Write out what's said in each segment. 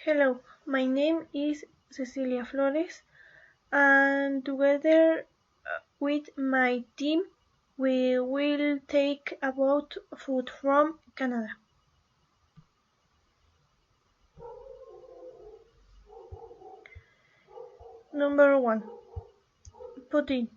Hello, my name is Cecilia Flores, and together with my team, we will talk about food from Canada. Number 1. Pudding.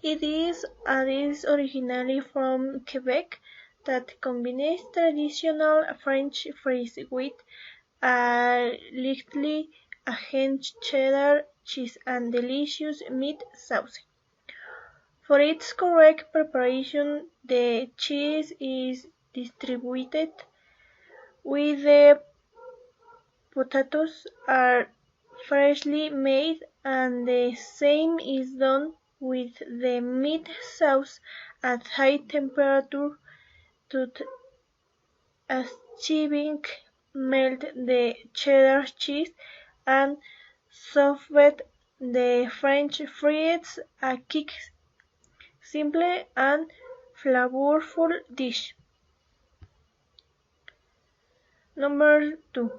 It is a dish originally from Quebec that combines traditional French fries with a lightly aged cheddar cheese and delicious meat sauce. For its correct preparation, the cheese is distributed with the potatoes are freshly made, and the same is done with the meat sauce at high temperature to achieving melt the cheddar cheese and soften the French fries, a quick, simple and flavorful dish. Number 2.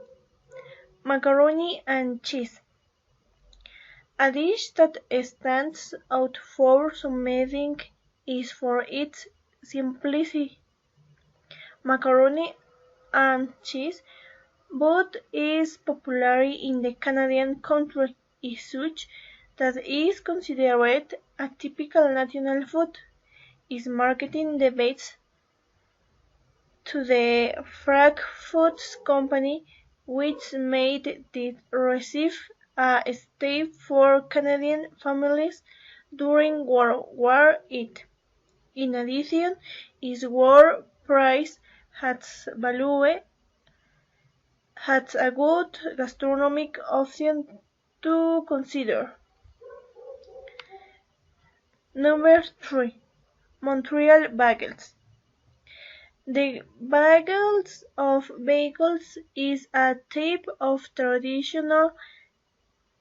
Macaroni and cheese. A dish that stands out for some eating is for its simplicity. Macaroni and cheese, both is popular in the Canadian country, is such that is considered a typical national food. Its marketing debates to the Frag Foods Company, which made it receive a staple for Canadian families during World War I. In addition, its world price has value has a good gastronomic option to consider. Number 3. Montreal Bagels. The bagels of bagels is a type of traditional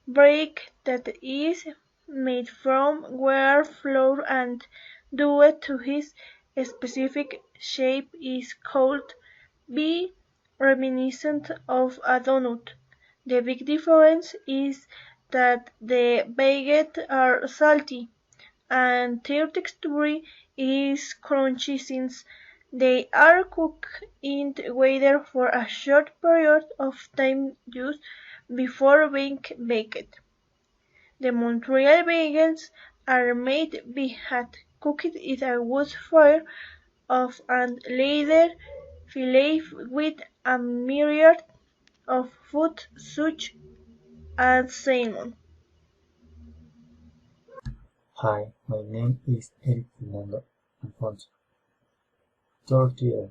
bread that is made from wheat flour and due to its specific shape is called be reminiscent of a donut. The big difference is that the bagels are salty and their texture is crunchy since they are cooked in water for a short period of time just before being baked. The Montreal bagels are made by hand cooked in a wood fire of and later filled with a myriad of food such as salmon. Hi, my name is Eric Fernando Alfonso. Tortilla.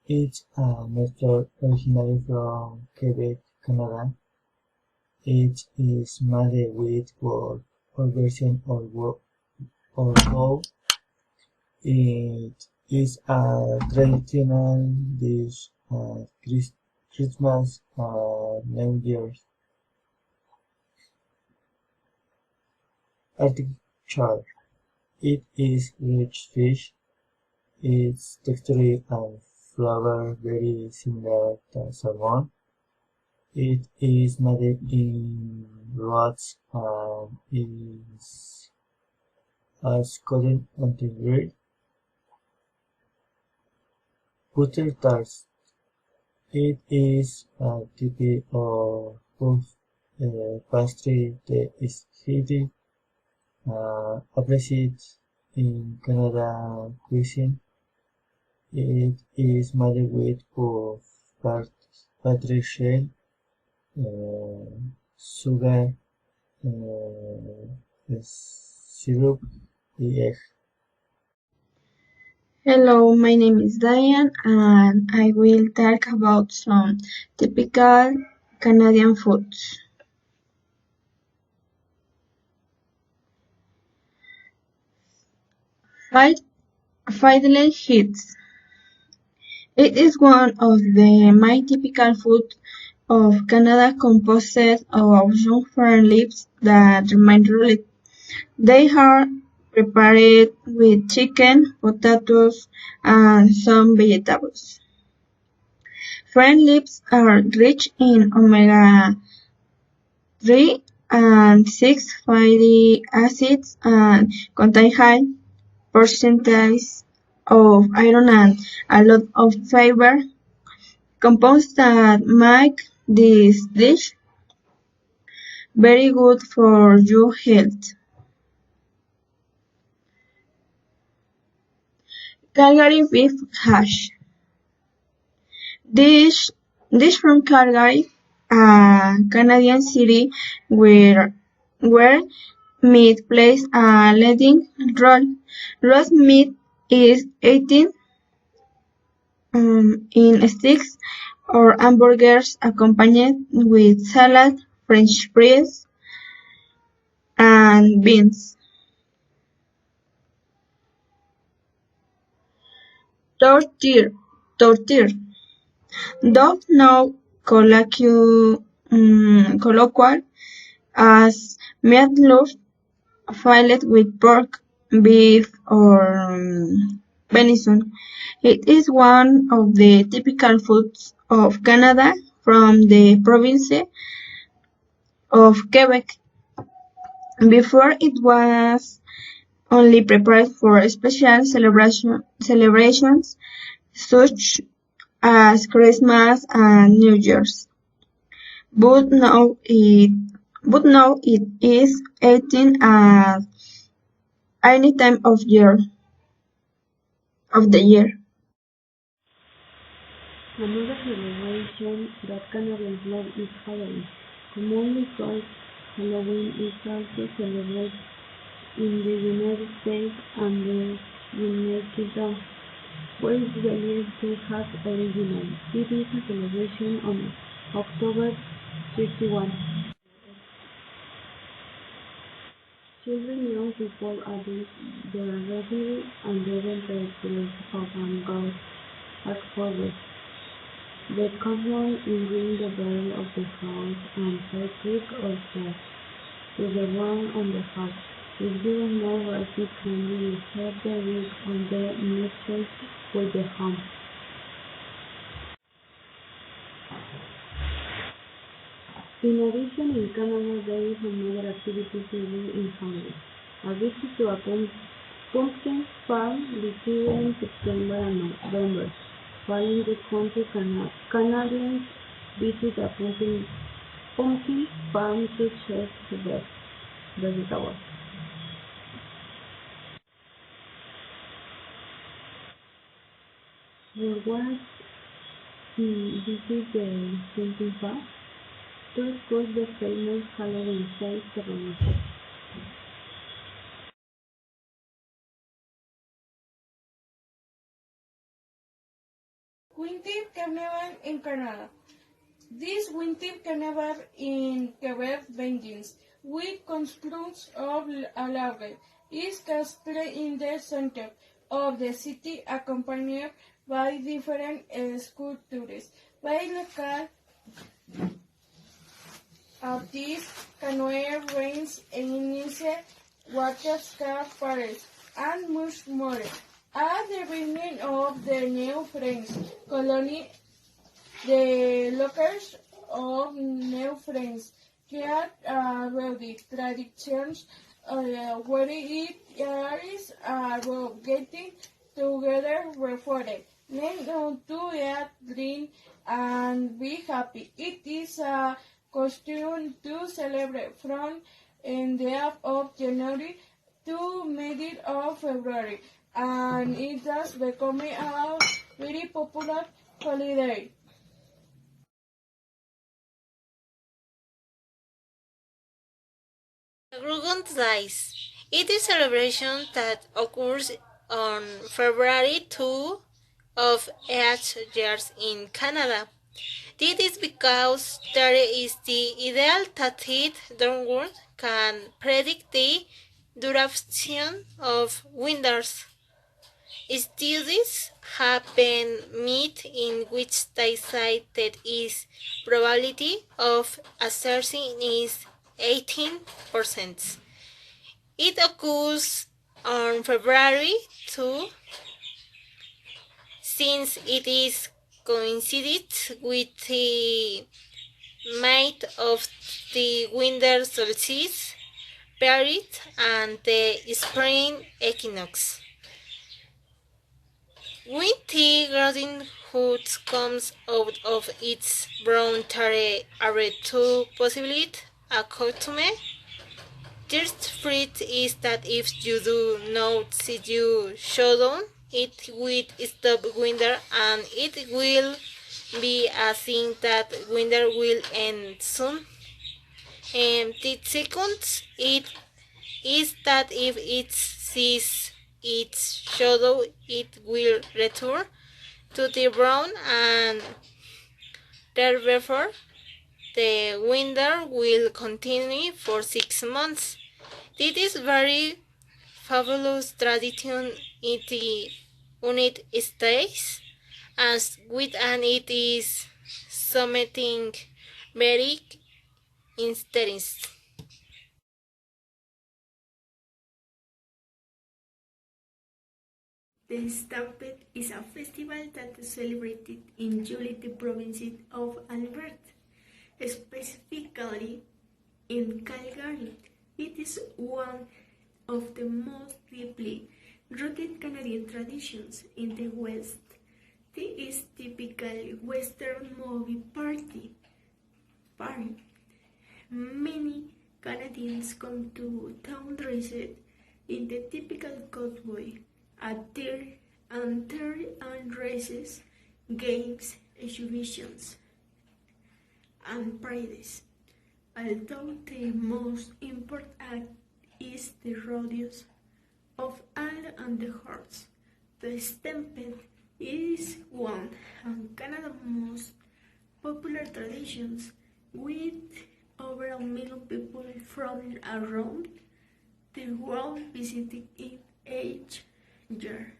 It's a method originally from Quebec, Canada. It is made with wool or version or dough. It is a traditional dish at Christmas and New Year's. Arctic char. It is rich fish. Its texture and flavor very similar to salmon. It is made in rods and is as coated until grilled. Butter tarts. It is a type of puff pastry that is heated appreciated in Canadian cuisine. It is made with puff pastry shell, sugar, syrup, and egg. Hello, my name is Diane and I will talk about some typical Canadian foods. Fiddle hits. It is one of the main typical foods of Canada composed of young fern leaves that remain rooted. They are prepared with chicken, potatoes, and some vegetables. Fern leaves are rich in omega-3 and 6 fatty acids and contain high percentages of iron and a lot of fiber, compounds that make this dish very good for your health. Calgary beef hash. Dish from Calgary, a Canadian city where meat plays a leading role. Roast meat is eaten in sticks or hamburgers accompanied with salad, French fries, and beans. Tortire, though now colloquial as meatloaf filled with pork, beef, or venison. It is one of the typical foods of Canada from the province of Quebec. Before it was only prepared for special celebrations such as Christmas and New Year's. But now it but now it is eaten at any time of the year. Another celebration that Canadians love is Halloween. Commonly called Halloween is also celebrated in the United States and the United Kingdom, where it is believed to have originated. It is a celebration on October 31. Children, young people, adults, they are ready and devoted to the of and God as forward. The custom is ring the bell of the house and say trick or treat to the one on the house. If you don't know what it can be, you have the week on the mixture with the home. In addition, in Canada, there is another activity to do in Hungary. A visit to a pumpkin farm between September and November. While the country Canadians visit a pumpkin farm to check the vegetables. For what visit the pumpkin farm? To explore the famous Halloween site celebration. Winter Carnival in Canada. This winter carnival in Quebec begins with constructions of a large is castle in the center of the city accompanied by different sculptures by local artists, canoe rains, initial waterscape parades, and much more. At the beginning of the New French colony, the locals of New France create rowdy traditions where it is about getting together before it, learn how to eat, drink, and be happy. It is a custom to celebrate from the end of January to middle of February, and it has become a very popular holiday. Dice. It is a celebration that occurs on February 2 of each year in Canada. This is because there is the ideal that it downward can predict the duration of winters. Studies have been made in which they say that is probability of asserting is 18%. It occurs on February 2, since it is coincided with the might of the winter solstice period and the spring equinox. When the garden hood comes out of its brown tare are two possibilities accustomed. First fruit is that if you do not see you showdown, it will stop winter and it will be a thing that winter will end soon. And the second it is that if it sees its shadow, it will return to the brown and therefore the winter will continue for 6 months. This is very fabulous tradition in the United States, as with and it is something very interesting. The Stampede is a festival that is celebrated in July, the province of Alberta, specifically in Calgary. It is one of the most deeply rooted Canadian traditions in the West. It is typical Western movie party. Many Canadians come to town dressed in the typical cowboy attire and races, games, exhibitions, and parades. Although the most important act is the rodeos of all and the horse, the stampede is one of Canada's most popular traditions, with over 1 million people from around the world visiting it each year.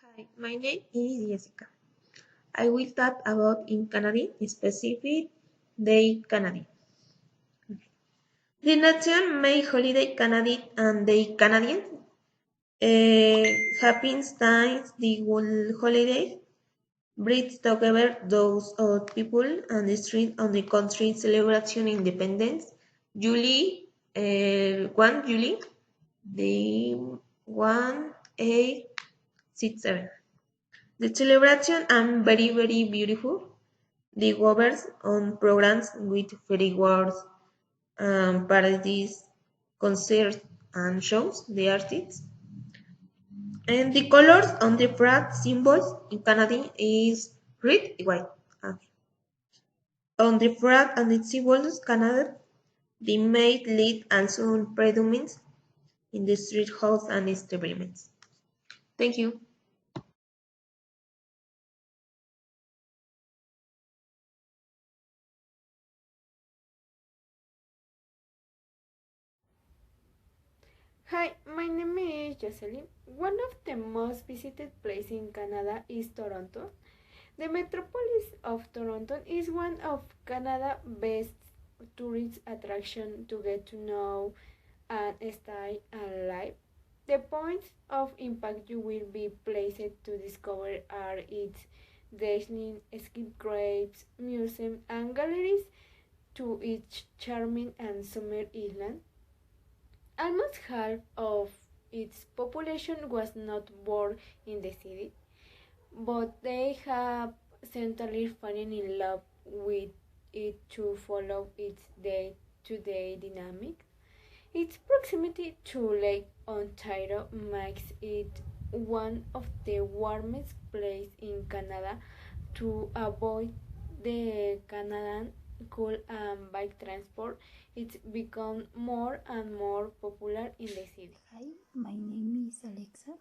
Hi, my name is Jessica. I will talk about in Canadian, specific Day Canadian. The nation may holiday Canadian and Day Canadian. Happens times the whole holiday brings together those old people and the street on the country celebration independence. July 1 July the 1867. The celebration are very beautiful. The governs on programs with fireworks, parades, concerts, and shows the artists. And the colors on the flag symbols in Canada is red and white. On the flag and its symbols Canada, the maid lead and soon predominates in the street halls and establishments. Thank you. Hi, my name is Jocelyn. One of the most visited places in Canada is Toronto. The metropolis of Toronto is one of Canada's best tourist attractions to get to know and stay alive. The points of impact you will be placed to discover are its dazzling skyscrapers, museums, and galleries to its charming and summer island. Almost half of its population was not born in the city, but they have certainly fallen in love with it to follow its day-to-day dynamic. Its proximity to Lake Ontario makes it one of the warmest places in Canada to avoid the Canadian coal and bike transport. It's become more and more popular in the city. Hi, my name is Alexa.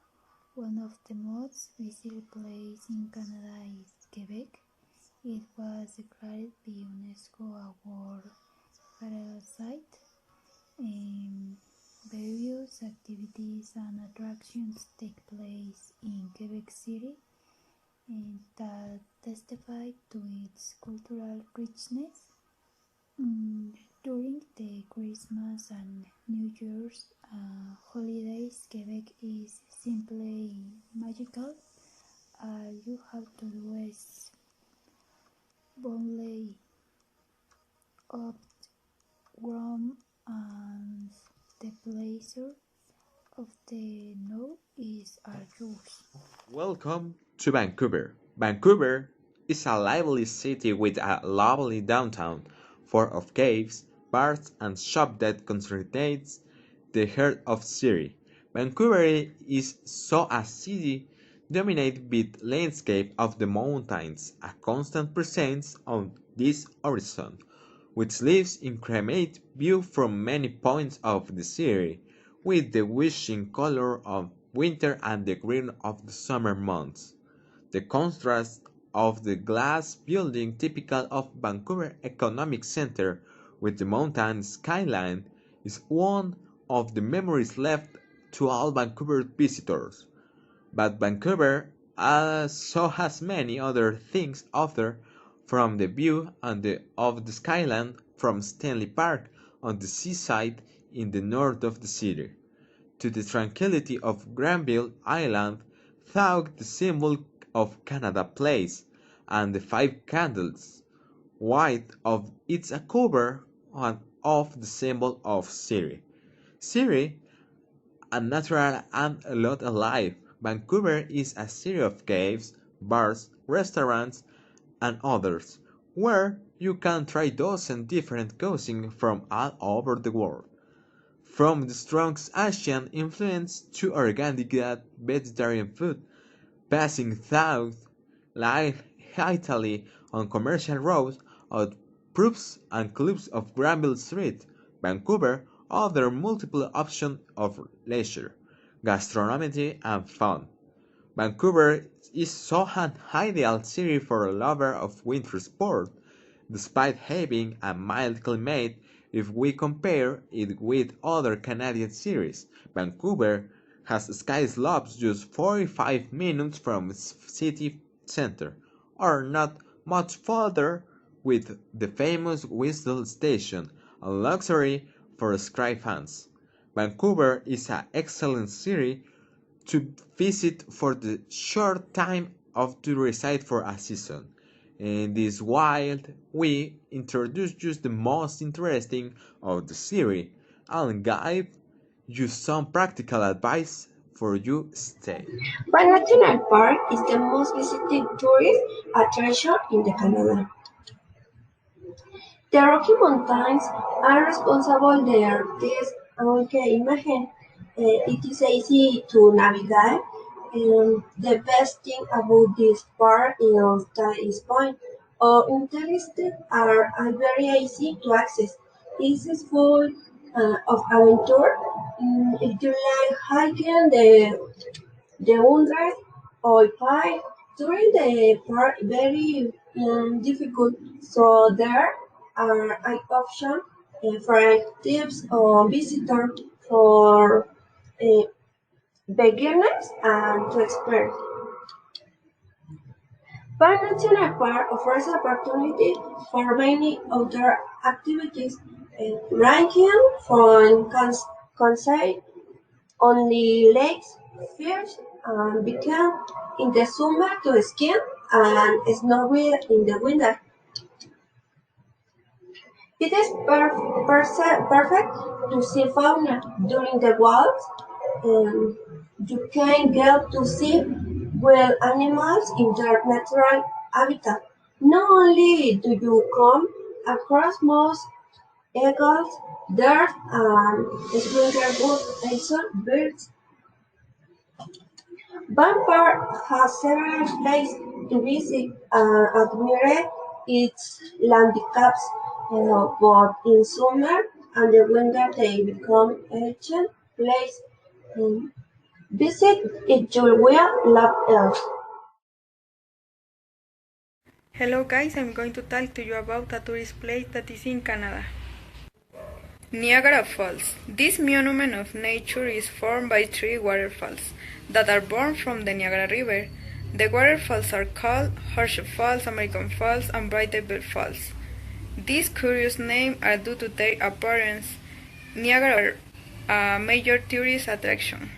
One of the most visited places in Canada is Quebec. It was declared the UNESCO a World Heritage Site. Various activities and attractions take place in Quebec City and that testify to its cultural richness. During the Christmas and New Year's holidays, Quebec is simply magical. All you have to do is boldly up, warm, and the pleasure of the know is all yours. Welcome to Vancouver. Vancouver is a lively city with a lovely downtown, full of caves, bars, and shops that concentrates the heart of the city. Vancouver is so a city dominated by the landscape of the mountains, a constant presence on this horizon, which leaves incredible view from many points of the city, with the wishing color of winter and the green of the summer months. The contrast of the glass building typical of Vancouver Economic Centre with the mountain skyline is one of the memories left to all Vancouver visitors. But Vancouver also has many other things offer, from the view of the skyline from Stanley Park on the seaside in the north of the city, to the tranquility of Granville Island, thought the symbol of Canada Place, and the Five Candles, white of its a cover and of the symbol of City. City, a natural and a lot alive. Vancouver is a city of caves, bars, restaurants, and others, where you can try dozens different cuisine from all over the world. From the strong Asian influence to organic vegetarian food, passing south like Italy on commercial roads of pubs and clubs of Granville Street, Vancouver offers multiple options of leisure, gastronomy and fun. Vancouver is so an ideal city for a lover of winter sport, despite having a mild climate if we compare it with other Canadian cities. Vancouver has ski slopes just 45 minutes from its city center, or not much further, with the famous Whistle Station, a luxury for ski fans. Vancouver is an excellent city to visit for the short time of to reside for a season. In this wild, we introduce just the most interesting of the series and guide you some practical advice for your stay. Banff National Park is the most visited tourist attraction in the Canada. The Rocky Mountains are responsible de artes, aunque imagen it is easy to navigate. The best thing about this park is that its point of interest very easy to access. It is full of adventure. If you like hiking, the hundred or five during the part very difficult. So there are options for tips or visitor for uh, beginners and to experts. Banff National Park offers opportunity for many outdoor activities, ranging from concert on the lakes, fish, and become in the summer to skiing and snowboard in the winter. It is perfect to see fauna during the walks. Um, you can get to see wild animals in their natural habitat. Not only do you come across moose, eagles, deer, and springer also birds. Vancouver has several places to visit and admire its landscapes, but in summer and the winter they become ancient places. Um, Visit if you will love it. Hello guys, I'm going to talk to you about a tourist place that is in Canada. Niagara Falls. This monument of nature is formed by three waterfalls that are born from the Niagara River. The waterfalls are called Horseshoe Falls, American Falls, and Bright Falls. These curious names are due to their appearance. Niagara are a major tourist attraction.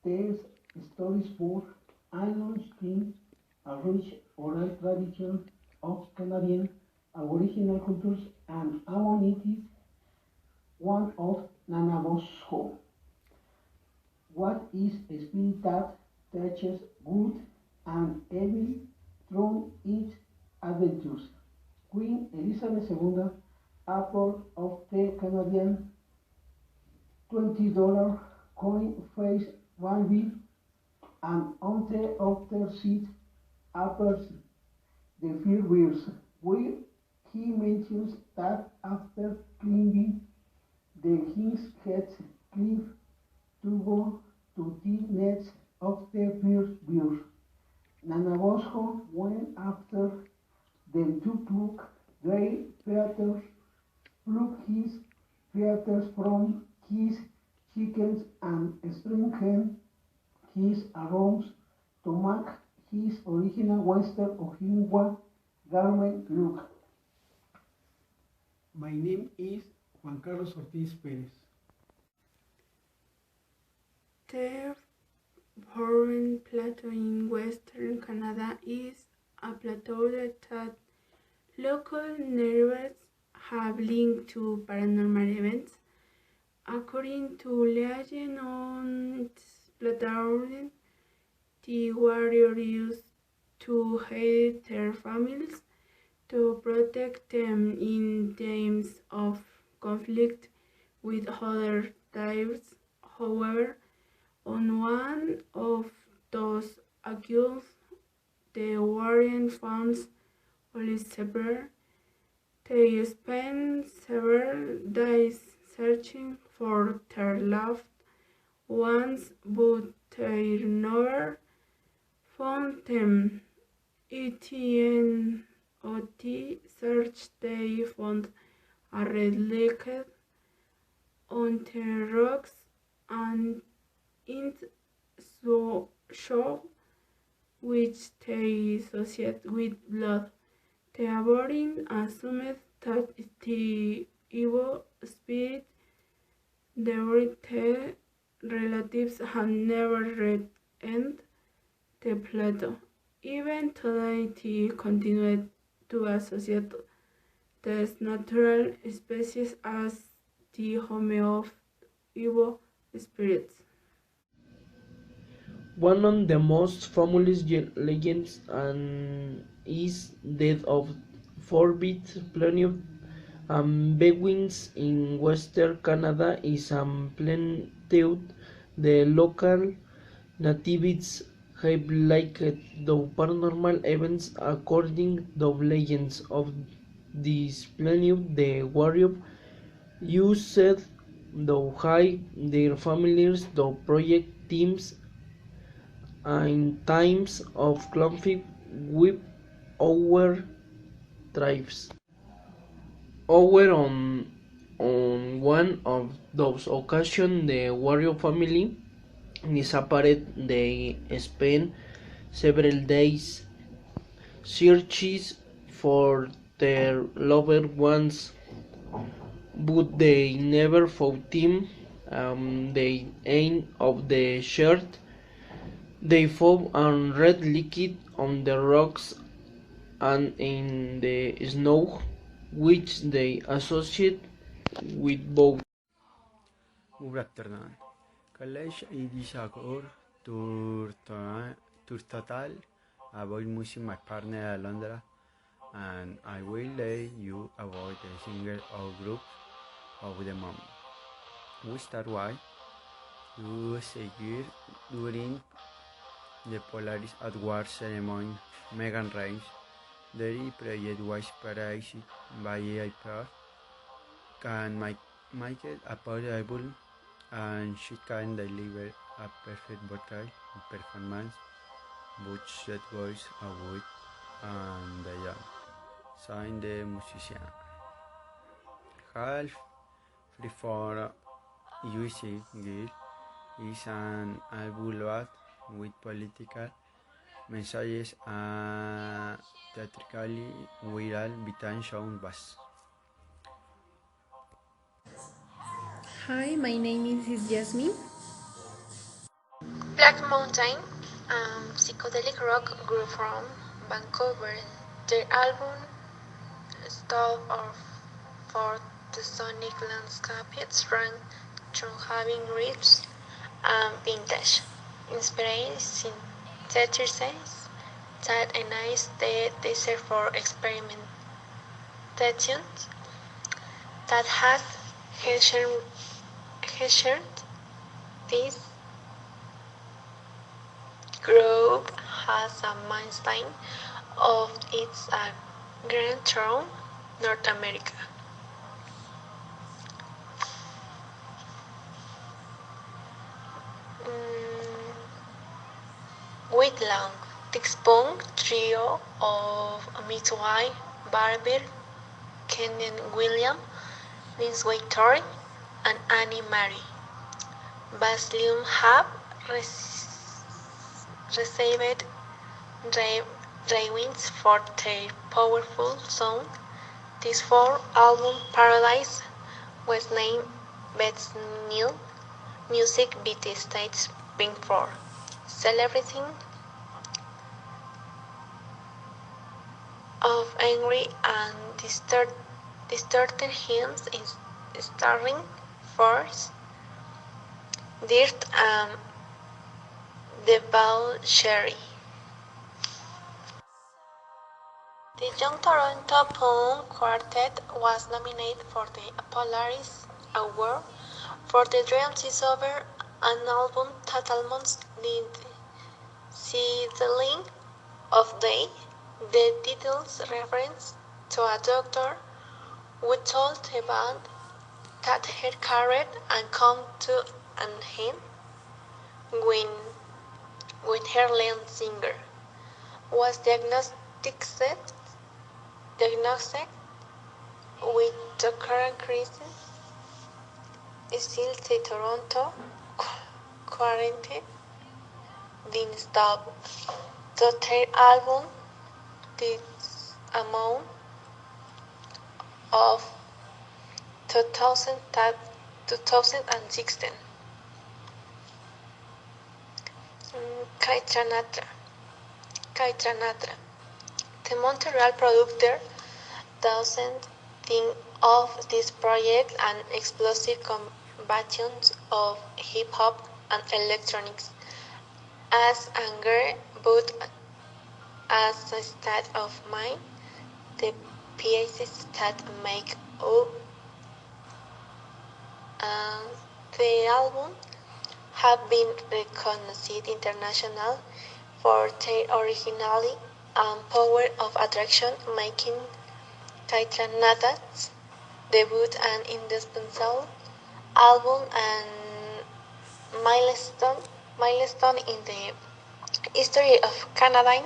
Tells stories for Island King, a rich oral tradition of Canadian Aboriginal cultures, and among it is one of Nanabosco. What is a spirit that teaches good and evil through its adventures? Queen Elizabeth II, author of the Canadian $20 coin face value, and on the outer seat appears the few words, where he mentions that after climbing the king's head cliff to go to the nest of the first bird, Nanabosco went after them to pluck their feathers, pluck his feathers from his chickens and strengthen his arms to make his original Western Ohio garment look. My name is Juan Carlos Ortiz Perez. The Bourne Plateau in western Canada is a plateau that local neighbors have linked to paranormal events. According to legend on this plateau, the warriors used to hide their families to protect them in times of conflict with other tribes. However, on one of those occasions, the warrior found only several. They spent several days searching for their loved ones, but they never found them. At the end of the search, they found a red liquid on the rocks and it showed which they associate with blood. The Aborigines assumed that the evil spirit devoured their relatives and never returned the plateau. Even today, they continue to associate these natural species as the home of evil spirits. One of the most famous legends is that of forbid plenty penguins in western Canada is plenitude. The local natives have liked the paranormal events according to legends of this plenitude. The warrior used to hide their families to project teams in times of conflict with our tribes. Over on one of those occasions, the warrior family disappeared. They spent several days searching for their loved ones, but they never found them. The end of the shirt, they found a red liquid on the rocks and in the snow, which they associate with both. Good afternoon. College is a course tour total about meeting my partner at London, and I will let you about the single or group of the moment. We start why you secure during the Polaris Award ceremony. Megan Reigns, the project was praised by a pair. Can my make it affordable, and she can deliver a perfect vocal performance, which that voice away and beyond. Sign the musician. Half free for UC Girl is an album with political messages and theatrically viral Vitan sound bass. Hi, my name is Jasmine. Black Mountain, psychedelic rock group from Vancouver. Their album style for the sonic landscapes ran through having riffs and vintage, inspired synthesizers that enhance the desire for experimentation that has ushered this group has a mainstay of its Grand Tour, North America. With long, six-punk trio of Mitwai, Barber, Kenan William, Lindsay Torrey, and Annie Mary. Basilium have received ravings for their powerful sound. This fourth album, Paradise, was named Best New Music by the States Pink Floyd, celebrating of angry and distorted hymns starring Force, Dirt, and Debauchery. The Young Toronto Punk Quartet was nominated for the Polaris Award for the Dreams Is Over, an album that almost did settling of day. The title's reference to a doctor who told the band that her career had come to an end when her lead singer was diagnosed with the current crisis. Still, the Toronto quarantine didn't stop. The third album, this amount of 2016. Kaitranatra. The Montreal producer doesn't think of this project an explosive combustion of hip-hop and electronics as anger, but as a state of mind. The pieces that make up the album have been recognized internationally for their originality and power of attraction, making Kaitlanath's debut an indispensable album and milestone in the history of Canadian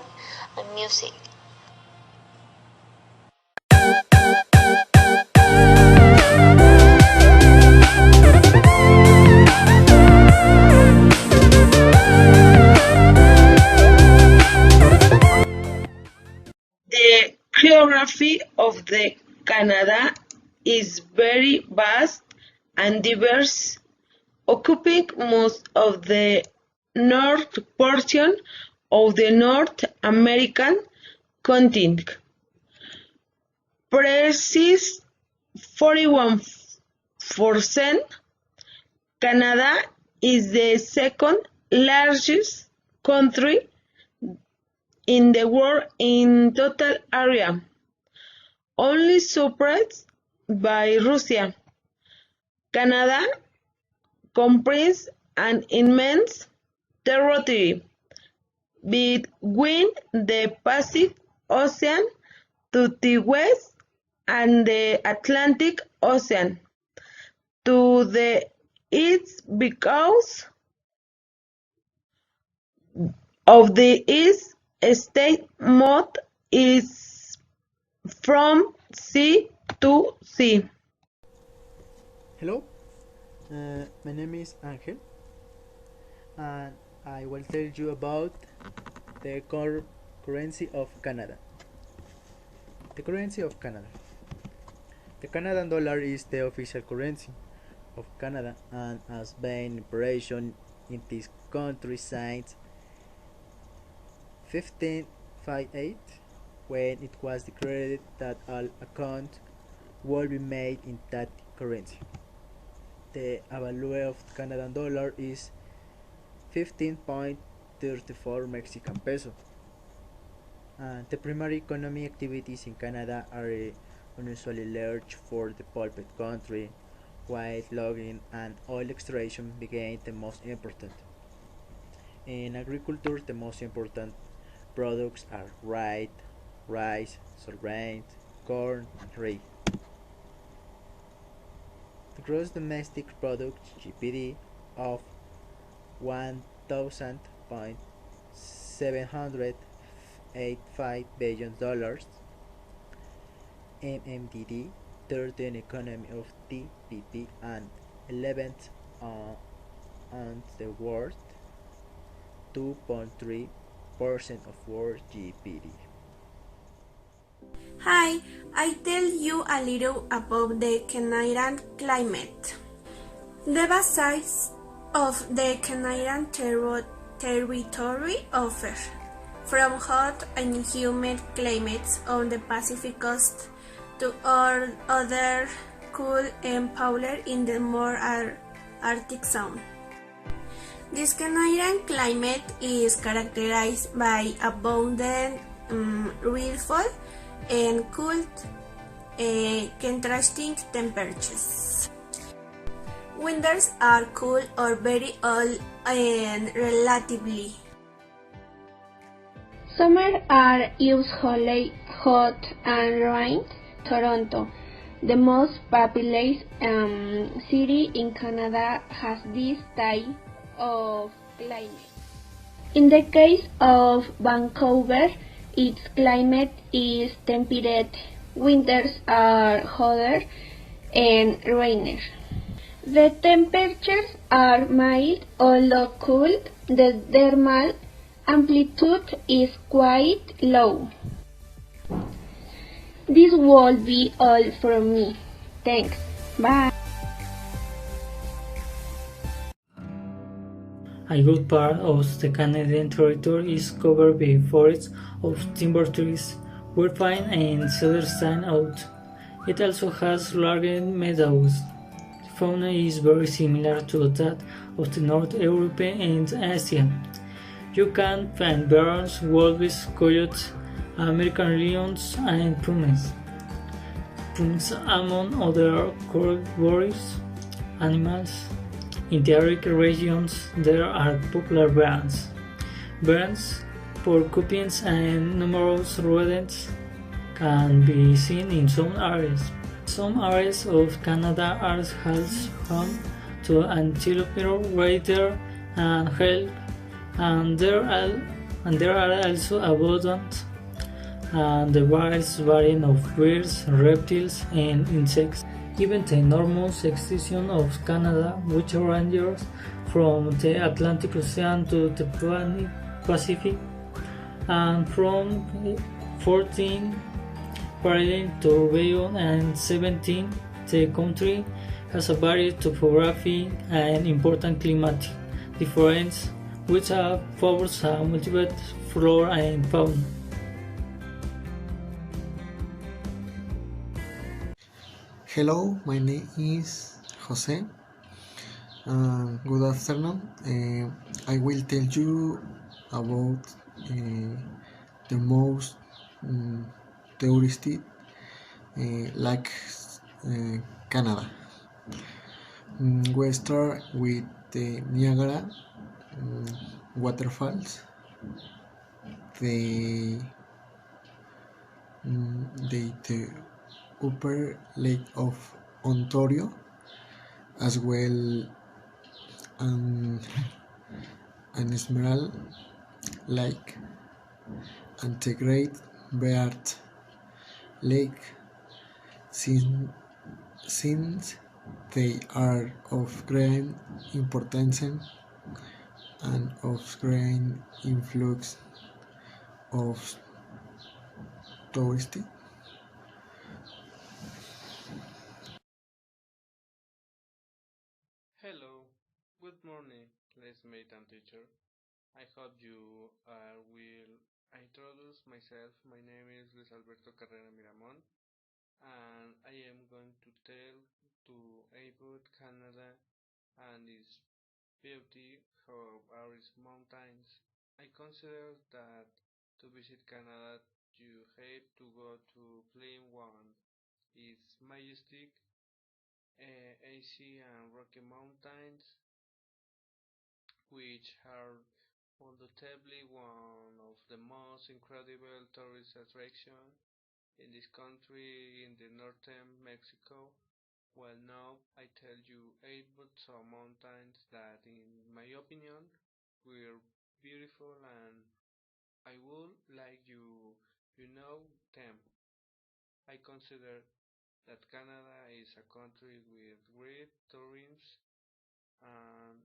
music. The geography of the Canada is very vast and diverse, occupying most of the north portion of the North American continent. Precise 41%. Canada is the second largest country in the world in total area, only surpassed by Russia. Canada comprises an immense territory between the Pacific Ocean to the west and the Atlantic Ocean to the east because of the east state mode is from sea to sea. Hello, my name is Angel, and I will tell you about the currency of Canada. The currency of Canada. The Canadian dollar is the official currency of Canada and has been in operation in this country since 1558, when it was declared that all accounts will be made in that currency. The value of the Canadian dollar is 15.34 Mexican peso. And the primary economic activities in Canada are unusually large for the pulpit country, while logging and oil extraction became the most important. In agriculture, the most important products are rice, soybeans, corn, and rye. The gross domestic product (GPD) of 1,785 billion dollars (MMDD), third in economy of TPP, and 11th on the world, 2.3% of world GDP. Hi, I tell you a little about the Canadian climate. The vast size of the Canadian territory offers, from hot and humid climates on the Pacific coast to all other cool and polar in the more Arctic zone. This Canadian climate is characterized by abundant rainfall and cool, contrasting temperatures. Winters are cool or very cold and relatively. Summer are usually hot and rainy. Toronto, the most populous city in Canada, has this type of climate. In the case of Vancouver, its climate is temperate. Winters are hotter and rainier. The temperatures are mild, although cool. The thermal amplitude is quite low. This will be all from me. Thanks. Bye. A good part of the Canadian territory is covered by forests of timber trees, where pine and cedar stand out. It also has large meadows. The fauna is very similar to that of the North Europe and Asia. You can find bears, wolves, coyotes, American lions, and pumas. Pumas among other carnivorous animals. In the arid regions, there are popular bears, porcupines, and numerous rodents can be seen in some areas. Some areas of Canada are also home to antelope, reindeer, and elk, and there are also abundant and the wide variety of birds, reptiles, and insects. Even the enormous extension of Canada, which ranges from the Atlantic Ocean to the Pacific, and from 14 parallel to beyond and 17, the country has a varied topography and important climatic difference, which favors a multiple flora and fauna. Hello, my name is Jose. Good afternoon. I will tell you about the most touristy like Canada. We start with the Niagara waterfalls, the the upper lake of Ontario, as well an, an Esmeralda Lake and the Great Beard Lake, since, since they are of great importance and of great influx of tourists. Hello, good morning, classmate and teacher. I hope you will introduce myself. My name is Luis Alberto Carrera Miramon, and I am going to tell to about Canada and its beauty of our mountains. I consider that to visit Canada, you have to go to Plain One. Its majestic, icy and rocky mountains, which are undoubtedly one of the most incredible tourist attractions in this country in the northern Mexico. Well, now I tell you eight but some mountains that, in my opinion, were beautiful, and I would like you know them. I consider that Canada is a country with great tourism, and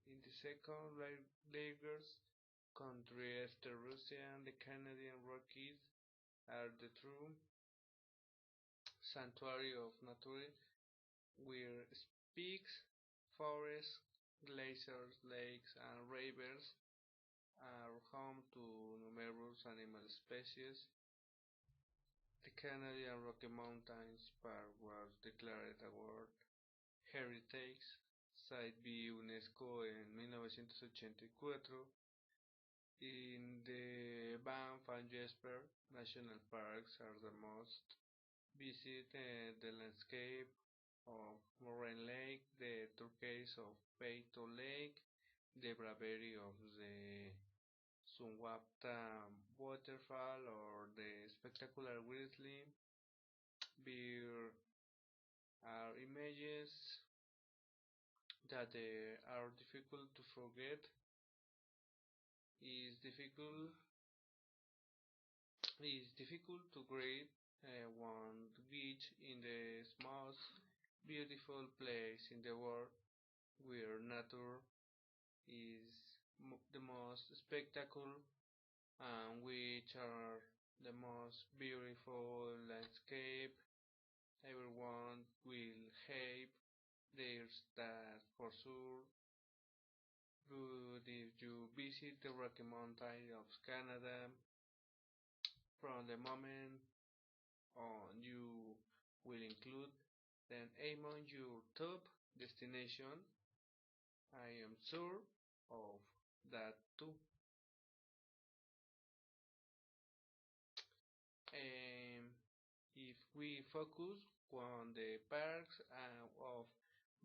in the second largest country after Russia and the Canadian Rockies are the true sanctuary of nature, where peaks, forests, glaciers, lakes, and rivers are home to numerous animal species. The Canadian Rocky Mountains Park was declared a World Heritage Site by UNESCO en 1984. In the Banff and Jasper National Parks are the most visited. The landscape of Moraine Lake, the turquoise of Peyto Lake, the bravery of the Sunwapta waterfall, or the spectacular Grizzly Bear are images that are difficult to forget. Is difficult is difficult to grade one beach in the most beautiful place in the world, where nature is the most spectacular, and which are the most beautiful landscape. Everyone will have theirs that for sure. But if you visit the Rocky Mountains of Canada, from the moment on you will include then among your top destination. I am sure of that too. Um, if we focus on the parks of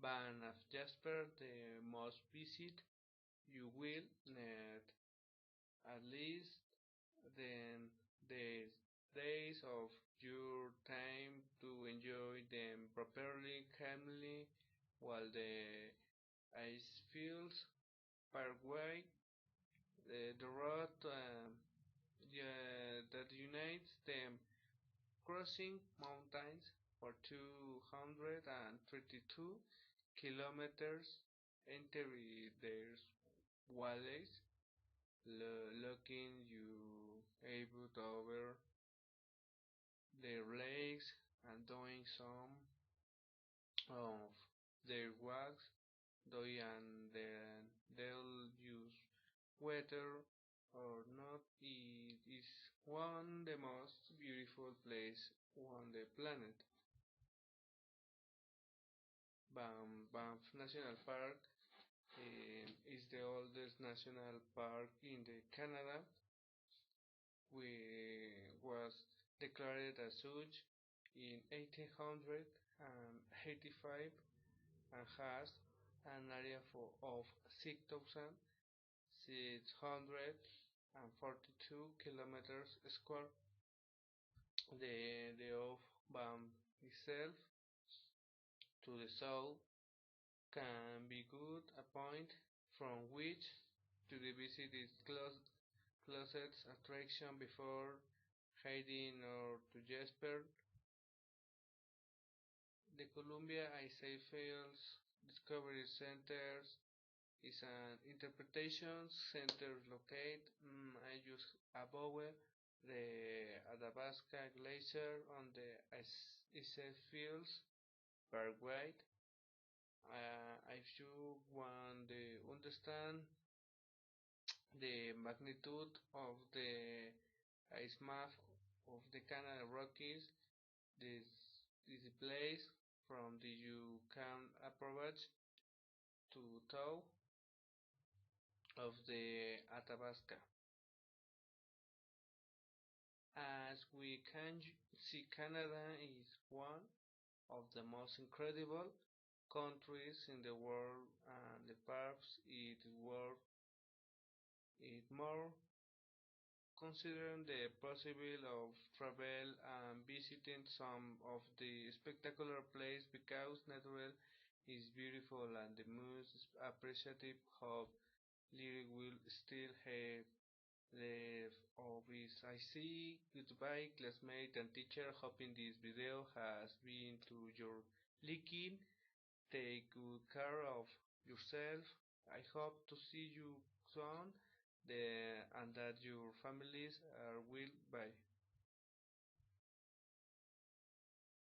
Banff Jasper, the most visit, you will need at least then the days of your time to enjoy them properly, calmly, while the ice fields parkway, the road yeah, that unites them, crossing mountains for 232 kilometers, entering their valleys, looking you able over their lakes and doing some of their walks, and then they'll use weather or not. It is one the most beautiful place on the planet. Banff National Park is the oldest national park in the Canada. We was declared as such in 1885 and has an area of 6,642 kilometers square. The of Banff itself to the south can be good a point from which to revisit its closest attraction before heading or to Jasper. The Columbia Icefields Discovery Center is an interpretation center located just above the Athabasca Glacier on the Icefields Parkway. If you want to understand the magnitude of the ice map of the Canadian Rockies, this is a place from the you can approach to top of the Athabasca. As we can see, Canada is one of the most incredible countries in the world, and the perhaps it worth it more considering the possibility of travel and visiting some of the spectacular places because natural is beautiful and the most appreciative of lyric will still have left of his. I see goodbye classmate and teacher, hoping this video has been to your liking. Take good care of yourself. I hope to see you soon and that your families are well. Bye.